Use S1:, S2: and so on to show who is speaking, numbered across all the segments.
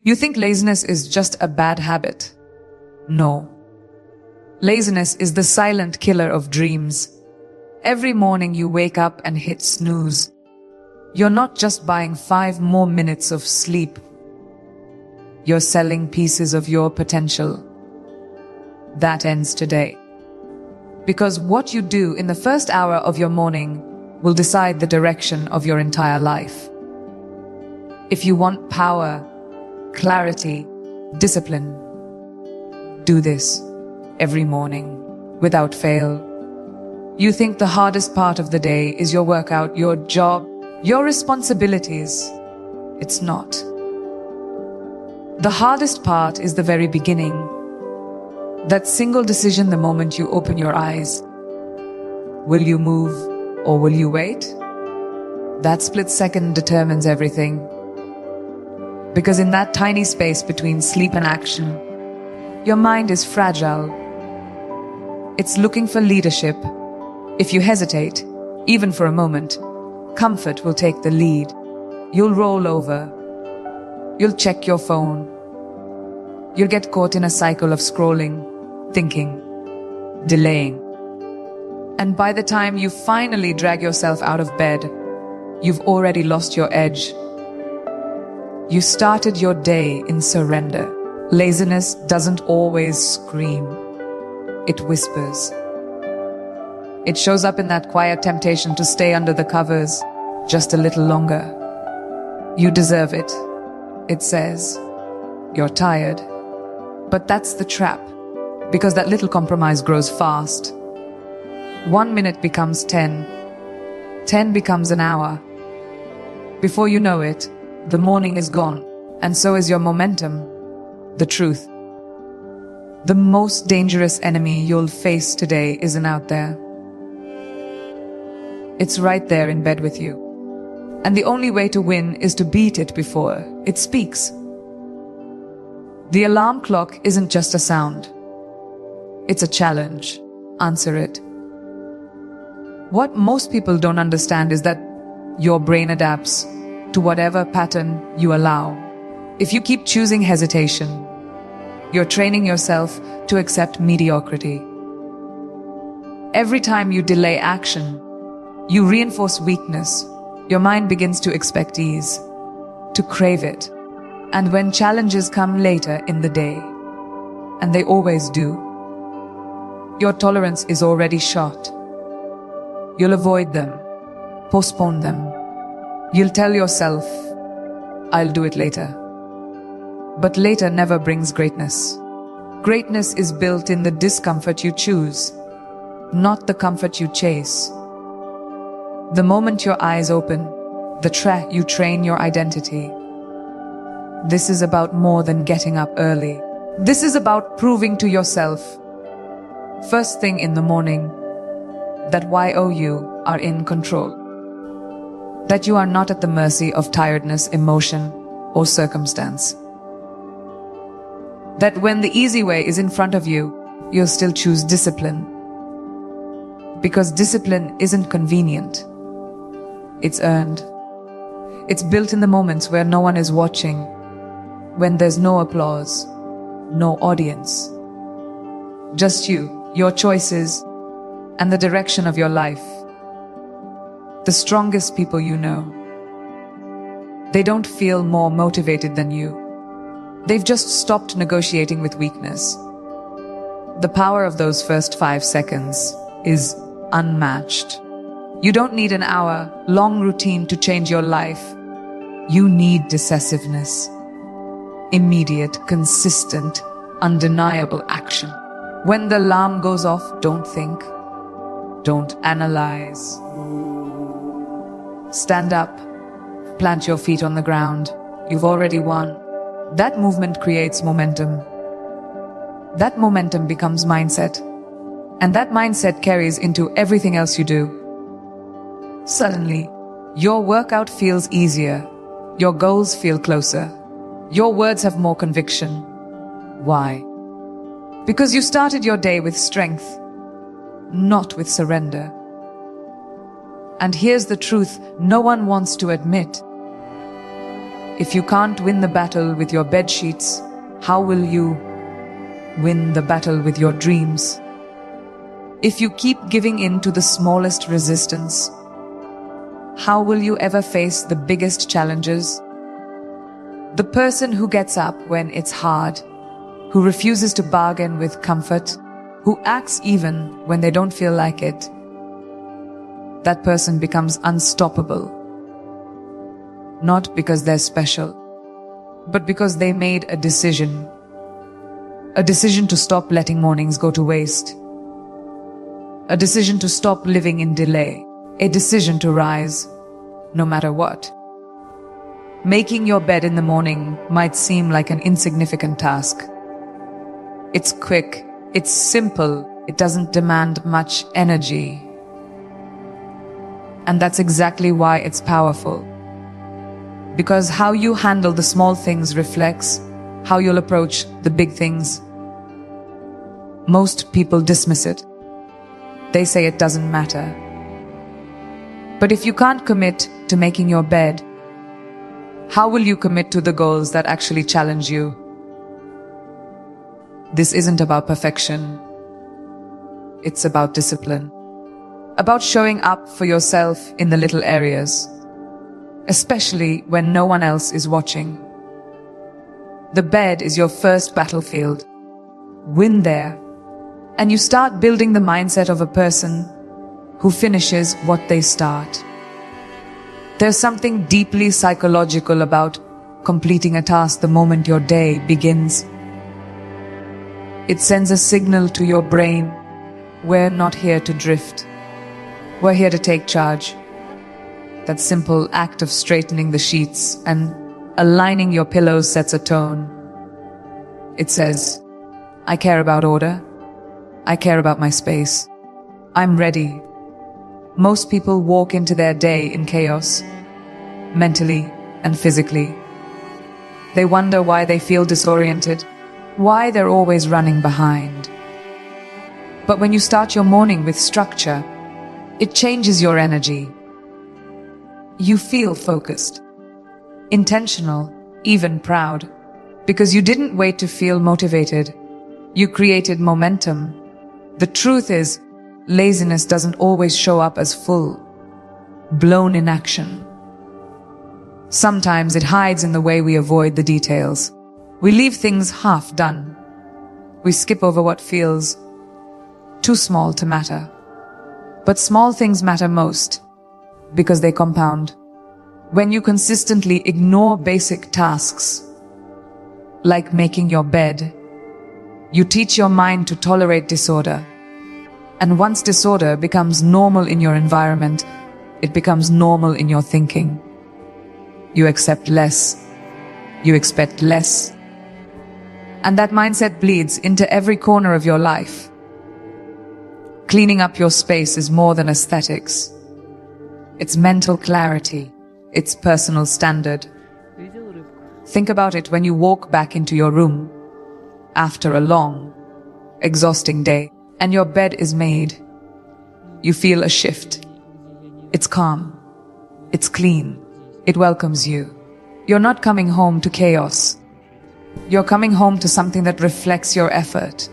S1: You think laziness is just a bad habit. No. Laziness is the silent killer of dreams. Every morning you wake up and hit snooze. You're not just buying 5 more minutes of sleep. You're selling pieces of your potential. That ends today. Because what you do in the first hour of your morning will decide the direction of your entire life. If you want power, clarity, discipline, do this every morning without fail. You think the hardest part of the day is your workout, your job, your responsibilities. It's not. The hardest part is the very beginning. That single decision the moment you open your eyes. Will you move or will you wait? That split second determines everything. Because in that tiny space between sleep and action, your mind is fragile. It's looking for leadership. If you hesitate, even for a moment, comfort will take the lead. You'll roll over. You'll check your phone. You'll get caught in a cycle of scrolling, thinking, delaying. And by the time you finally drag yourself out of bed, you've already lost your edge. You started your day in surrender. Laziness doesn't always scream. It whispers. It shows up in that quiet temptation to stay under the covers just a little longer. You deserve it, it says. You're tired. But that's the trap, because that little compromise grows fast. 1 minute becomes 10. 10 becomes an hour. Before you know it, the morning is gone, and so is your momentum, the truth. The most dangerous enemy you'll face today isn't out there. It's right there in bed with you. And the only way to win is to beat it before it speaks. The alarm clock isn't just a sound. It's a challenge. Answer it. What most people don't understand is that your brain adapts to whatever pattern you allow. If you keep choosing hesitation, you're training yourself to accept mediocrity. Every time you delay action, you reinforce weakness. Your mind begins to expect ease, to crave it. And when challenges come later in the day, and they always do, your tolerance is already shot. You'll avoid them, postpone them. You'll tell yourself, I'll do it later. But later never brings greatness. Greatness is built in the discomfort you choose, not the comfort you chase. The moment your eyes open, you train your identity. This is about more than getting up early. This is about proving to yourself, first thing in the morning, that you are in control. That you are not at the mercy of tiredness, emotion, or circumstance. That when the easy way is in front of you, you'll still choose discipline. Because discipline isn't convenient. It's earned. It's built in the moments where no one is watching, when there's no applause, no audience. Just you, your choices, and the direction of your life. The strongest people you know. They don't feel more motivated than you. They've just stopped negotiating with weakness. The power of those first 5 seconds is unmatched. You don't need an hour-long routine to change your life. You need decisiveness. Immediate, consistent, undeniable action. When the alarm goes off, don't think. Don't analyze. Stand up. Plant your feet on the ground. You've already won. That movement creates momentum. That momentum becomes mindset. And that mindset carries into everything else you do. Suddenly, your workout feels easier. Your goals feel closer. Your words have more conviction. Why? Because you started your day with strength, not with surrender. And here's the truth no one wants to admit. If you can't win the battle with your bed sheets, how will you win the battle with your dreams? If you keep giving in to the smallest resistance, how will you ever face the biggest challenges? The person who gets up when it's hard, who refuses to bargain with comfort, who acts even when they don't feel like it, that person becomes unstoppable. Not because they're special, but because they made a decision. A decision to stop letting mornings go to waste. A decision to stop living in delay. A decision to rise, no matter what. Making your bed in the morning might seem like an insignificant task. It's quick, it's simple, it doesn't demand much energy. And that's exactly why it's powerful. Because how you handle the small things reflects how you'll approach the big things. Most people dismiss it. They say it doesn't matter. But if you can't commit to making your bed, how will you commit to the goals that actually challenge you? This isn't about perfection. It's about discipline. About showing up for yourself in the little areas, especially when no one else is watching. The bed is your first battlefield. Win there, and you start building the mindset of a person who finishes what they start. There's something deeply psychological about completing a task the moment your day begins. It sends a signal to your brain, we're not here to drift. We're here to take charge. That simple act of straightening the sheets and aligning your pillows sets a tone. It says, I care about order. I care about my space. I'm ready. Most people walk into their day in chaos, mentally and physically. They wonder why they feel disoriented, why they're always running behind. But when you start your morning with structure, it changes your energy. You feel focused, intentional, even proud, because you didn't wait to feel motivated. You created momentum. The truth is, laziness doesn't always show up as full-blown inaction. Sometimes it hides in the way we avoid the details. We leave things half done. We skip over what feels too small to matter. But small things matter most because they compound. When you consistently ignore basic tasks, like making your bed, you teach your mind to tolerate disorder. And once disorder becomes normal in your environment, it becomes normal in your thinking. You accept less. You expect less. And that mindset bleeds into every corner of your life. Cleaning up your space is more than aesthetics. It's mental clarity. It's personal standard. Think about it when you walk back into your room after a long, exhausting day and your bed is made. You feel a shift. It's calm. It's clean. It welcomes you. You're not coming home to chaos. You're coming home to something that reflects your effort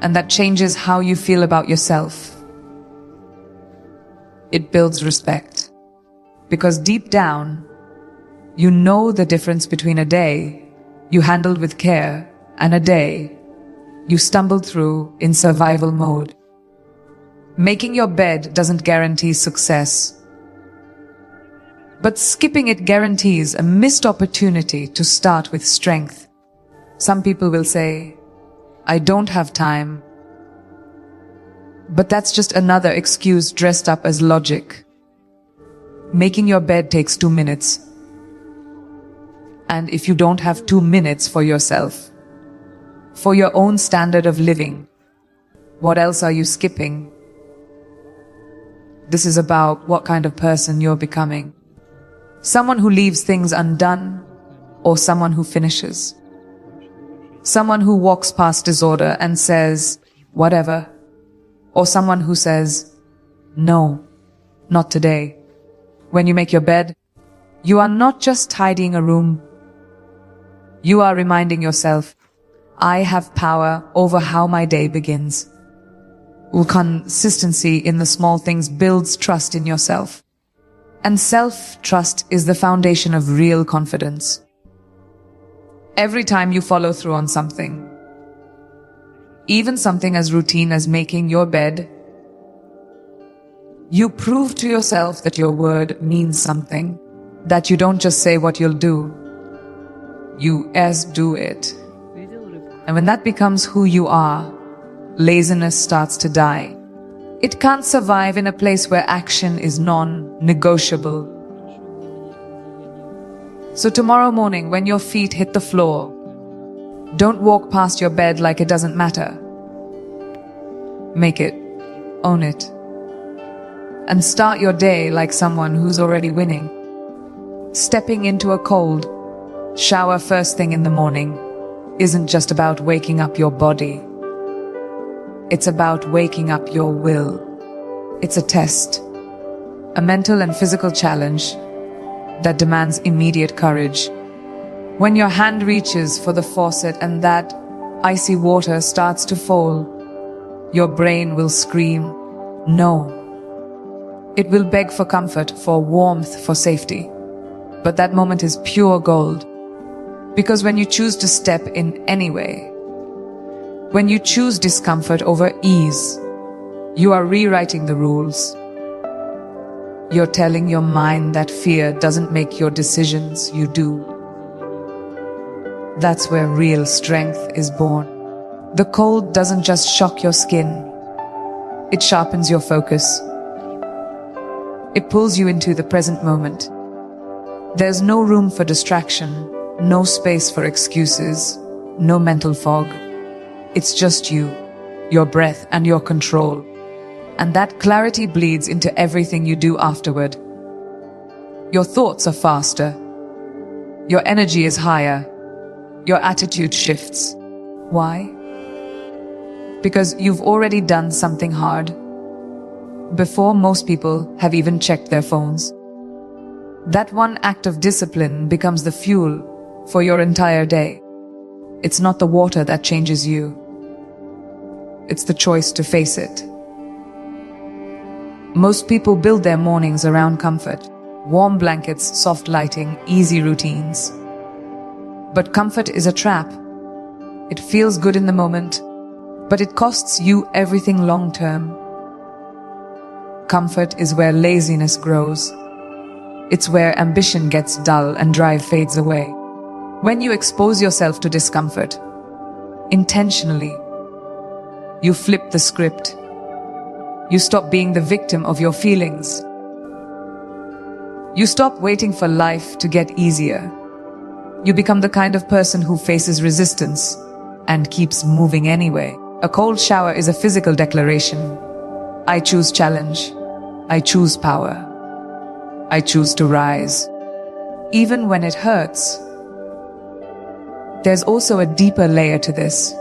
S1: and that changes how you feel about yourself. It builds respect because deep down, you know the difference between a day you handled with care and a day you stumbled through in survival mode. Making your bed doesn't guarantee success, but skipping it guarantees a missed opportunity to start with strength. Some people will say, I don't have time. But that's just another excuse dressed up as logic. Making your bed takes 2 minutes. And if you don't have 2 minutes for yourself, for your own standard of living, what else are you skipping? This is about what kind of person you're becoming. Someone who leaves things undone, or someone who finishes. Someone who walks past disorder and says, whatever. Or someone who says, no, not today. When you make your bed, You are not just tidying a room. You are reminding yourself, I have power over how my day begins. Consistency in the small things builds trust in yourself. And self-trust is the foundation of real confidence. Every time you follow through on something, even something as routine as making your bed, you prove to yourself that your word means something, that you don't just say what you'll do, you do it. And when that becomes who you are, laziness starts to die. It can't survive in a place where action is non-negotiable. So tomorrow morning, when your feet hit the floor, don't walk past your bed like it doesn't matter. Make it. Own it. And start your day like someone who's already winning. Stepping into a cold shower first thing in the morning isn't just about waking up your body. It's about waking up your will. It's a test, a mental and physical challenge that demands immediate courage. When your hand reaches for the faucet and that icy water starts to fall, your brain will scream, no. It will beg for comfort, for warmth, for safety. But that moment is pure gold. Because when you choose to step in anyway, when you choose discomfort over ease, you are rewriting the rules. You're telling your mind that fear doesn't make your decisions, you do. That's where real strength is born. The cold doesn't just shock your skin. It sharpens your focus. It pulls you into the present moment. There's no room for distraction, no space for excuses, no mental fog. It's just you, your breath, and your control. And that clarity bleeds into everything you do afterward. Your thoughts are faster. Your energy is higher. Your attitude shifts. Why? Because you've already done something hard before most people have even checked their phones. That one act of discipline becomes the fuel for your entire day. It's not the water that changes you. It's the choice to face it. Most people build their mornings around comfort. Warm blankets, soft lighting, easy routines. But comfort is a trap. It feels good in the moment, but it costs you everything long term. Comfort is where laziness grows. It's where ambition gets dull and drive fades away. When you expose yourself to discomfort, intentionally, you flip the script. You stop being the victim of your feelings. You stop waiting for life to get easier. You become the kind of person who faces resistance and keeps moving anyway. A cold shower is a physical declaration. I choose challenge. I choose power. I choose to rise. Even when it hurts. There's also a deeper layer to this.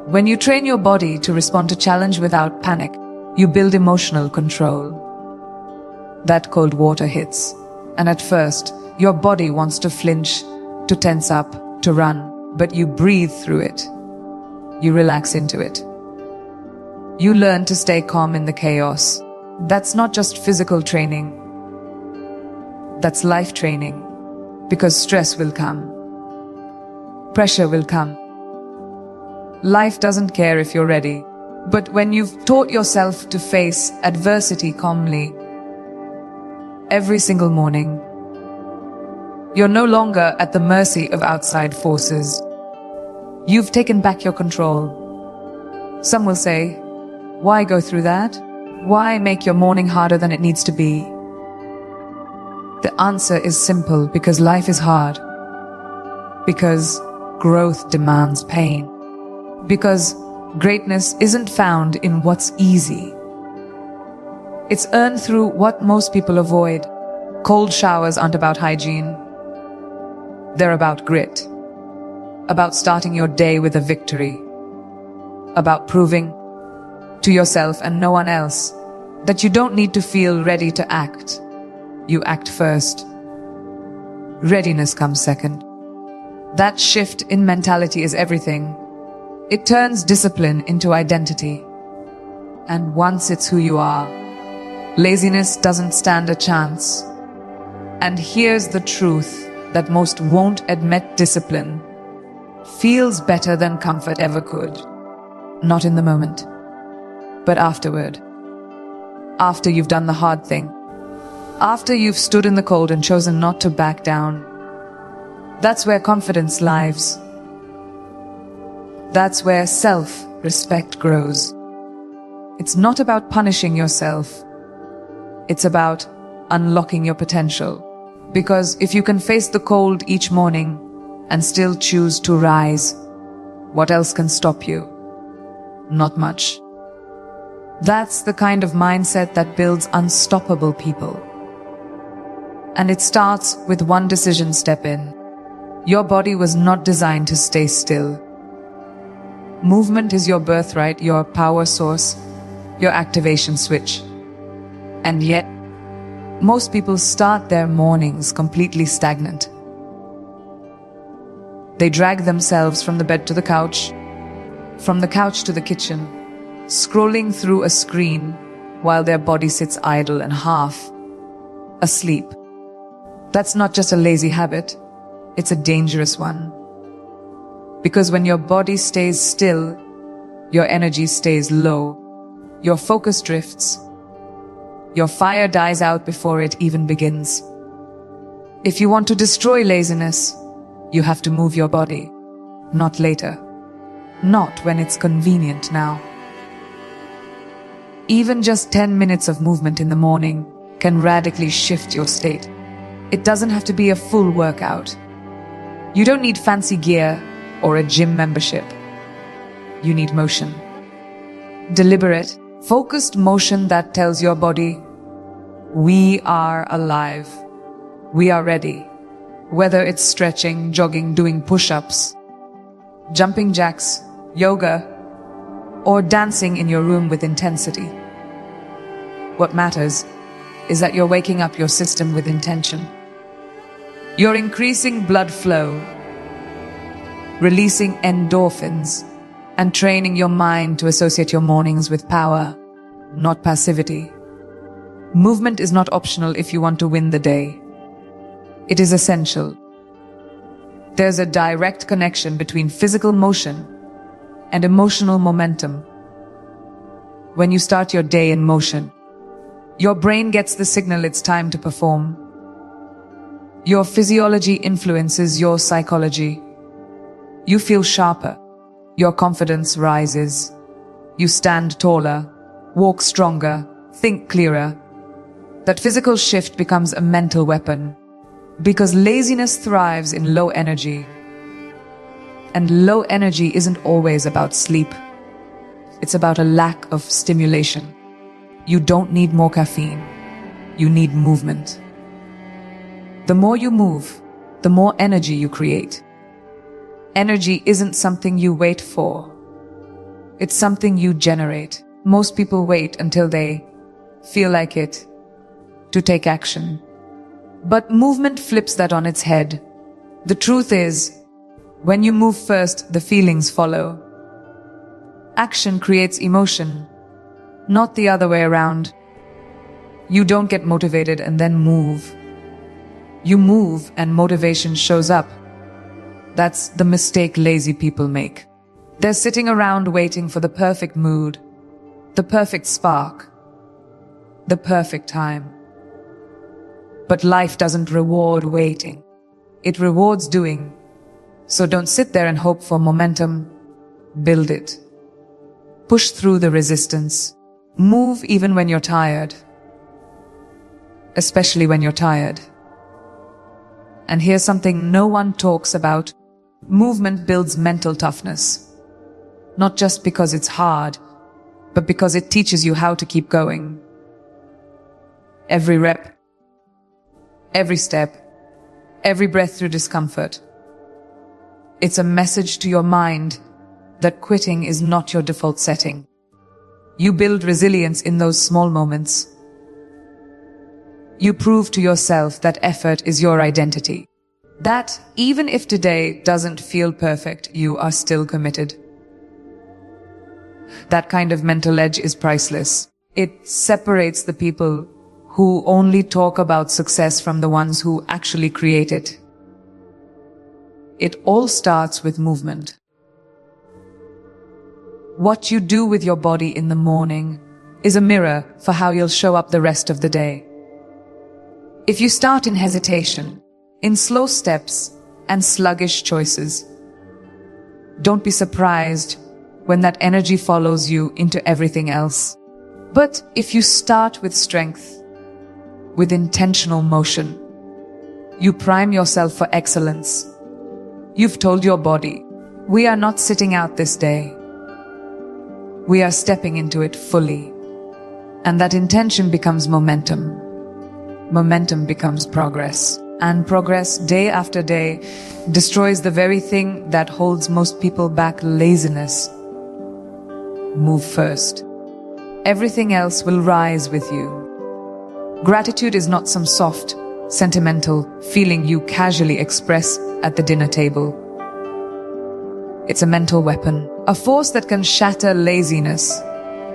S1: When you train your body to respond to challenge without panic, you build emotional control. That cold water hits, and at first, your body wants to flinch, to tense up, to run, but you breathe through it. You relax into it. You learn to stay calm in the chaos. That's not just physical training. That's life training. Because stress will come. Pressure will come. Life doesn't care if you're ready. But when you've taught yourself to face adversity calmly, every single morning, you're no longer at the mercy of outside forces. You've taken back your control. Some will say, why go through that? Why make your morning harder than it needs to be? The answer is simple, because life is hard. Because growth demands pain. Because greatness isn't found in what's easy. It's earned through what most people avoid. Cold showers aren't about hygiene. They're about grit. About starting your day with a victory. About proving to yourself and no one else that you don't need to feel ready to act. you act first. Readiness comes second. That shift in mentality is everything. It turns discipline into identity. And once it's who you are, laziness doesn't stand a chance. And here's the truth that most won't admit: discipline feels better than comfort ever could. Not in the moment, but afterward. After you've done the hard thing. After you've stood in the cold and chosen not to back down. That's where confidence lives. That's where self-respect grows. It's not about punishing yourself. It's about unlocking your potential. Because if you can face the cold each morning and still choose to rise, what else can stop you? Not much. That's the kind of mindset that builds unstoppable people. And it starts with one decision: step in. Your body was not designed to stay still. Movement is your birthright, your power source, your activation switch. And yet, most people start their mornings completely stagnant. They drag themselves from the bed to the couch, from the couch to the kitchen, scrolling through a screen while their body sits idle and half asleep. That's not just a lazy habit, it's a dangerous one. Because when your body stays still, your energy stays low, your focus drifts, your fire dies out before it even begins. If you want to destroy laziness, you have to move your body, not later, not when it's convenient now. Even just 10 minutes of movement in the morning can radically shift your state. It doesn't have to be a full workout. You don't need fancy gear or a gym membership. You need motion. Deliberate, focused motion that tells your body, we are alive. We are ready. Whether it's stretching, jogging, doing push-ups, jumping jacks, yoga, or dancing in your room with intensity. What matters is that you're waking up your system with intention. You're increasing blood flow, releasing endorphins, and training your mind to associate your mornings with power, not passivity. Movement is not optional if you want to win the day. It is essential. There's a direct connection between physical motion and emotional momentum. When you start your day in motion, your brain gets the signal it's time to perform. Your physiology influences your psychology. You feel sharper. Your confidence rises. You stand taller, walk stronger, think clearer. That physical shift becomes a mental weapon. Because laziness thrives in low energy. And low energy isn't always about sleep. It's about a lack of stimulation. You don't need more caffeine. You need movement. The more you move, the more energy you create. Energy isn't something you wait for. It's something you generate. Most people wait until they feel like it to take action. But movement flips that on its head. The truth is, when you move first, the feelings follow. Action creates emotion, not the other way around. You don't get motivated and then move. You move and motivation shows up. That's the mistake lazy people make. They're sitting around waiting for the perfect mood, the perfect spark, the perfect time. But life doesn't reward waiting. It rewards doing. So don't sit there and hope for momentum. Build it. Push through the resistance. Move even when you're tired. Especially when you're tired. And here's something no one talks about. Movement builds mental toughness. Not just because it's hard, but because it teaches you how to keep going. Every rep, every step, every breath through discomfort. It's a message to your mind that quitting is not your default setting. You build resilience in those small moments. You prove to yourself that effort is your identity. That even if today doesn't feel perfect, you are still committed. That kind of mental edge is priceless. It separates the people who only talk about success from the ones who actually create it. It all starts with movement. What you do with your body in the morning is a mirror for how you'll show up the rest of the day. If you start in hesitation, in slow steps and sluggish choices, don't be surprised when that energy follows you into everything else. But if you start with strength, with intentional motion, you prime yourself for excellence. You've told your body, we are not sitting out this day. We are stepping into it fully. And that intention becomes momentum. Momentum becomes progress. And progress, day after day, destroys the very thing that holds most people back: laziness. Move first. Everything else will rise with you. Gratitude is not some soft, sentimental feeling you casually express at the dinner table. It's a mental weapon, a force that can shatter laziness,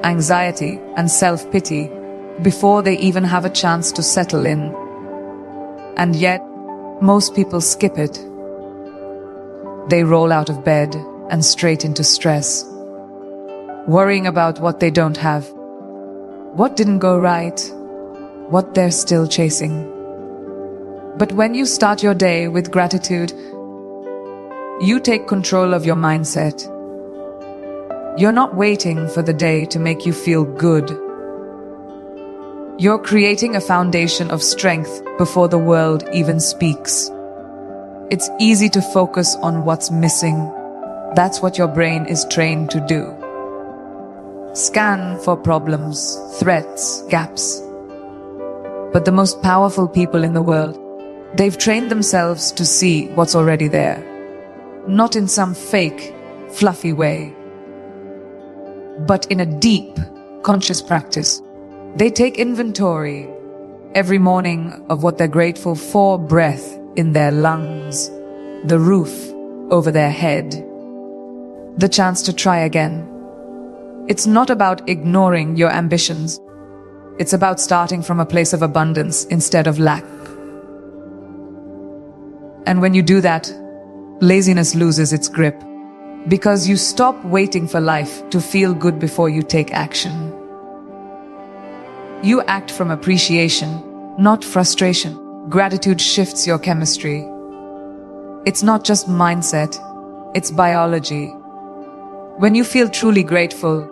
S1: anxiety, and self-pity before they even have a chance to settle in. And yet, most people skip it. They roll out of bed and straight into stress, worrying about what they don't have, what didn't go right, what they're still chasing. But when you start your day with gratitude, you take control of your mindset. You're not waiting for the day to make you feel good. You're creating a foundation of strength before the world even speaks. It's easy to focus on what's missing. That's what your brain is trained to do. Scan for problems, threats, gaps. But the most powerful people in the world, they've trained themselves to see what's already there. Not in some fake, fluffy way, but in a deep, conscious practice. They take inventory every morning of what they're grateful for: breath in their lungs, the roof over their head, the chance to try again. It's not about ignoring your ambitions. It's about starting from a place of abundance instead of lack. And when you do that, laziness loses its grip, because you stop waiting for life to feel good before you take action. You act from appreciation, not frustration. Gratitude shifts your chemistry. It's not just mindset, it's biology. When you feel truly grateful,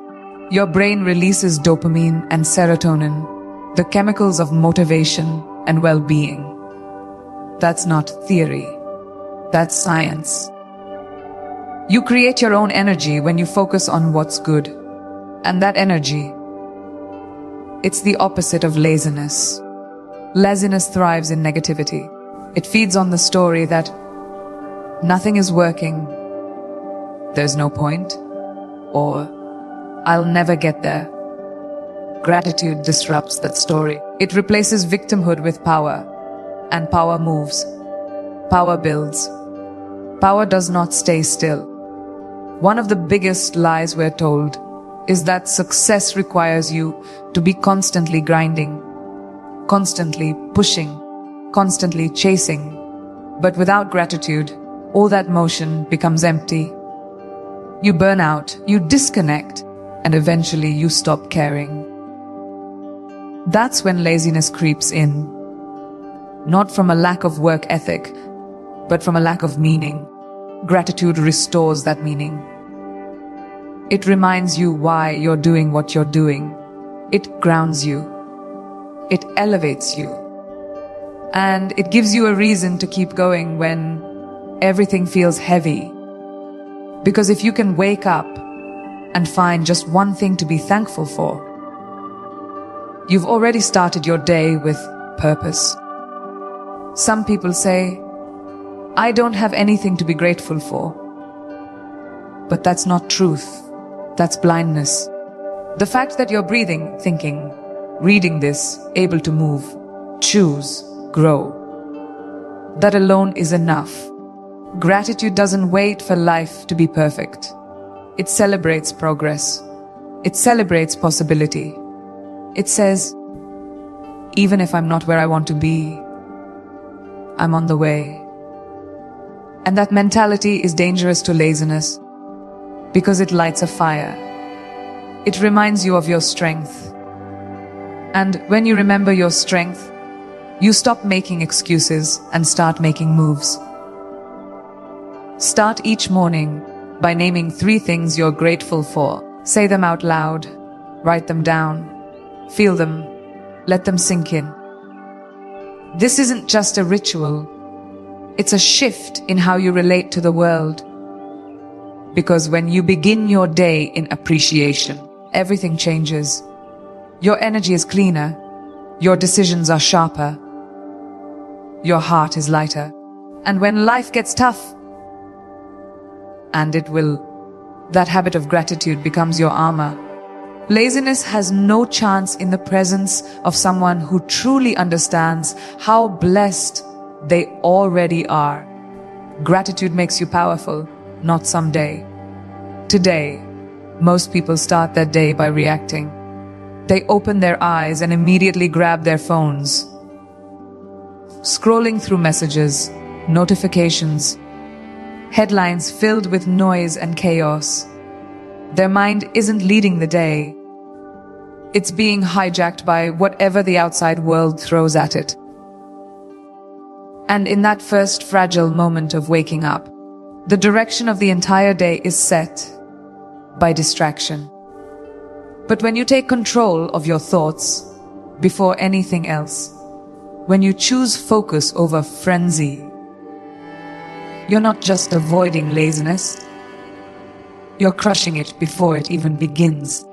S1: your brain releases dopamine and serotonin, the chemicals of motivation and well-being. That's not theory. That's science. You create your own energy when you focus on what's good. And that energy, it's the opposite of laziness. Laziness thrives in negativity. It feeds on the story that nothing is working, there's no point, or I'll never get there. Gratitude disrupts that story. It replaces victimhood with power, and power moves. Power builds. Power does not stay still. One of the biggest lies we're told is that success requires you to be constantly grinding, constantly pushing, constantly chasing. But without gratitude, all that motion becomes empty. You burn out, you disconnect, and eventually you stop caring. That's when laziness creeps in. Not from a lack of work ethic, but from a lack of meaning. Gratitude restores that meaning. It reminds you why you're doing what you're doing. It grounds you. It elevates you. And it gives you a reason to keep going when everything feels heavy. Because if you can wake up and find just one thing to be thankful for, you've already started your day with purpose. Some people say, I don't have anything to be grateful for. But that's not truth. That's blindness. The fact that you're breathing, thinking, reading this, able to move, choose, grow. That alone is enough. Gratitude doesn't wait for life to be perfect. It celebrates progress. It celebrates possibility. It says, even if I'm not where I want to be, I'm on the way. And that mentality is dangerous to laziness because it lights a fire. It reminds you of your strength. And when you remember your strength, you stop making excuses and start making moves. Start each morning by naming 3 things you're grateful for. Say them out loud, write them down, feel them, let them sink in. This isn't just a ritual, it's a shift in how you relate to the world. Because when you begin your day in appreciation, everything changes. Your energy is cleaner, your decisions are sharper, your heart is lighter. And when life gets tough, and it will, that habit of gratitude becomes your armor. Laziness has no chance in the presence of someone who truly understands how blessed they already are. Gratitude makes you powerful, not someday. Today, most people start their day by reacting. They open their eyes and immediately grab their phones, scrolling through messages, notifications, headlines filled with noise and chaos. Their mind isn't leading the day. It's being hijacked by whatever the outside world throws at it. And in that first fragile moment of waking up, the direction of the entire day is set by distraction. But when you take control of your thoughts before anything else, when you choose focus over frenzy, you're not just avoiding laziness, you're crushing it before it even begins.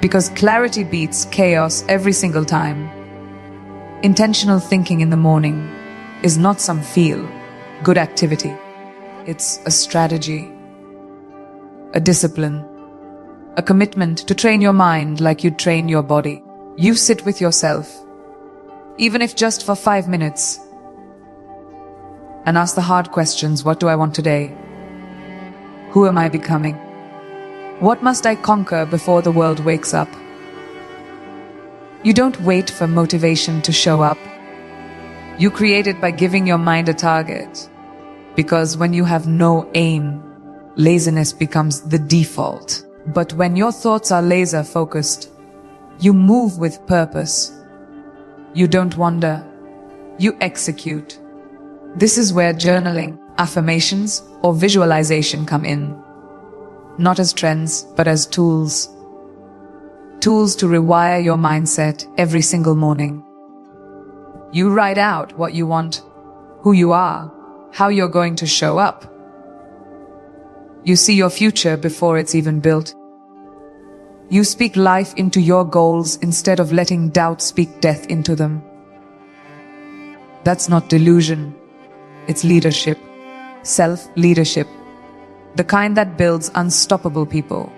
S1: Because clarity beats chaos every single time. Intentional thinking in the morning is not some feel-good activity. It's a strategy, a discipline, a commitment to train your mind like you train your body. You sit with yourself, even if just for 5 minutes, and ask the hard questions. What do I want today? Who am I becoming? What must I conquer before the world wakes up? You don't wait for motivation to show up. You create it by giving your mind a target. Because when you have no aim, laziness becomes the default. But when your thoughts are laser focused, you move with purpose. You don't wander, you execute. This is where journaling, affirmations, or visualization come in. Not as trends, but as tools. Tools to rewire your mindset every single morning. You write out what you want, who you are, how you're going to show up. You see your future before it's even built. You speak life into your goals instead of letting doubt speak death into them. That's not delusion. It's leadership. Self-leadership. The kind that builds unstoppable people.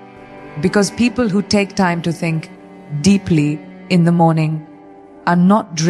S1: Because people who take time to think deeply in the morning are not driven